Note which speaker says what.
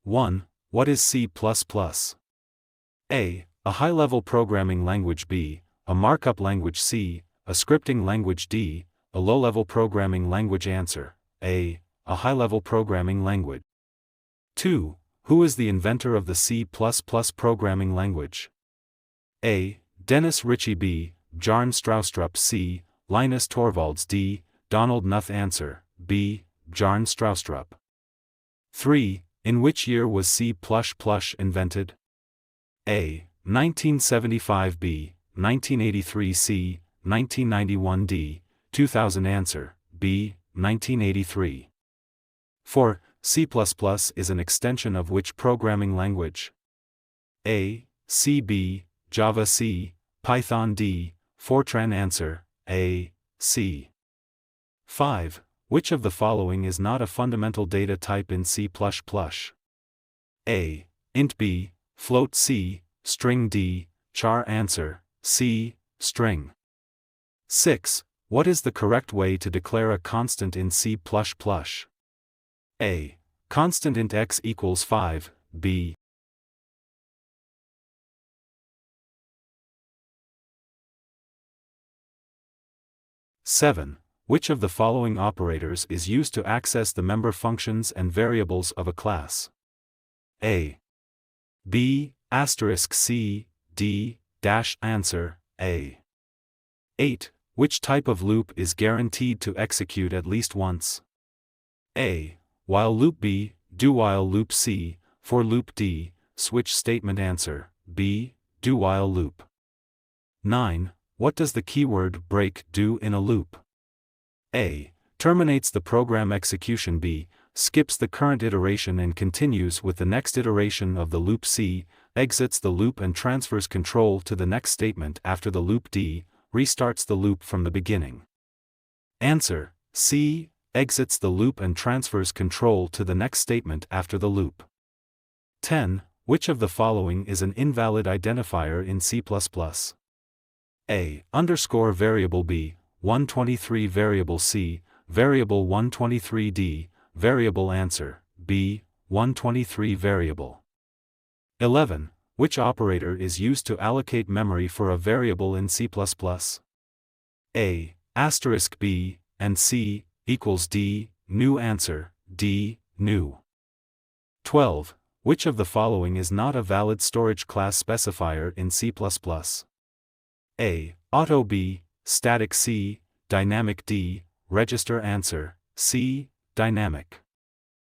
Speaker 1: 1. What is C++? A. A high-level programming language. B. A markup language. C. A scripting language. D. A low-level programming language. Answer: A. A high-level programming language. 2. Who is the inventor of the C++ programming language? A. Dennis Ritchie. B. Bjarne Stroustrup. C. Linus Torvalds. D. Donald Knuth. Answer: B. Bjarne Stroustrup. 3. In which year was C++ invented? A. 1975. B. 1983. C. 1991. D. 2000. Answer: B. 1983. 4. C++ is an extension of which programming language? A. C. B. Java. C. Python. D. Fortran. Answer: A. C. 5. Which of the following is not a fundamental data type in C++? A. Int. B. Float. C. String. D. Char. Answer: C. String. 6. What is the correct way to declare a constant in C++? A. Constant int x equals 5. B. 7. Which of the following operators is used to access the member functions and variables of a class? A. B. Asterisk. C. D. Dash. Answer: A. 8. Which type of loop is guaranteed to execute at least once? A. While loop. B. Do while loop. C. For loop. D. Switch statement. Answer: B. Do while loop. 9. What does the keyword break do in a loop? A. Terminates the program execution. B. Skips the current iteration and continues with the next iteration of the loop. C. Exits the loop and transfers control to the next statement after the loop. D. Restarts the loop from the beginning. Answer: C. Exits the loop and transfers control to the next statement after the loop. 10. Which of the following is an invalid identifier in C++? A. Underscore variable. B. 123 variable. C. Variable 123. D. Variable. Answer: B. 123 variable. 11. Which operator is used to allocate memory for a variable in C++? A. Asterisk. B. and C. Equals D. New. Answer: D. New. 12. Which of the following is not a valid storage class specifier in C++? A. Auto. B. Static. C. Dynamic. D. Register. Answer: C. Dynamic.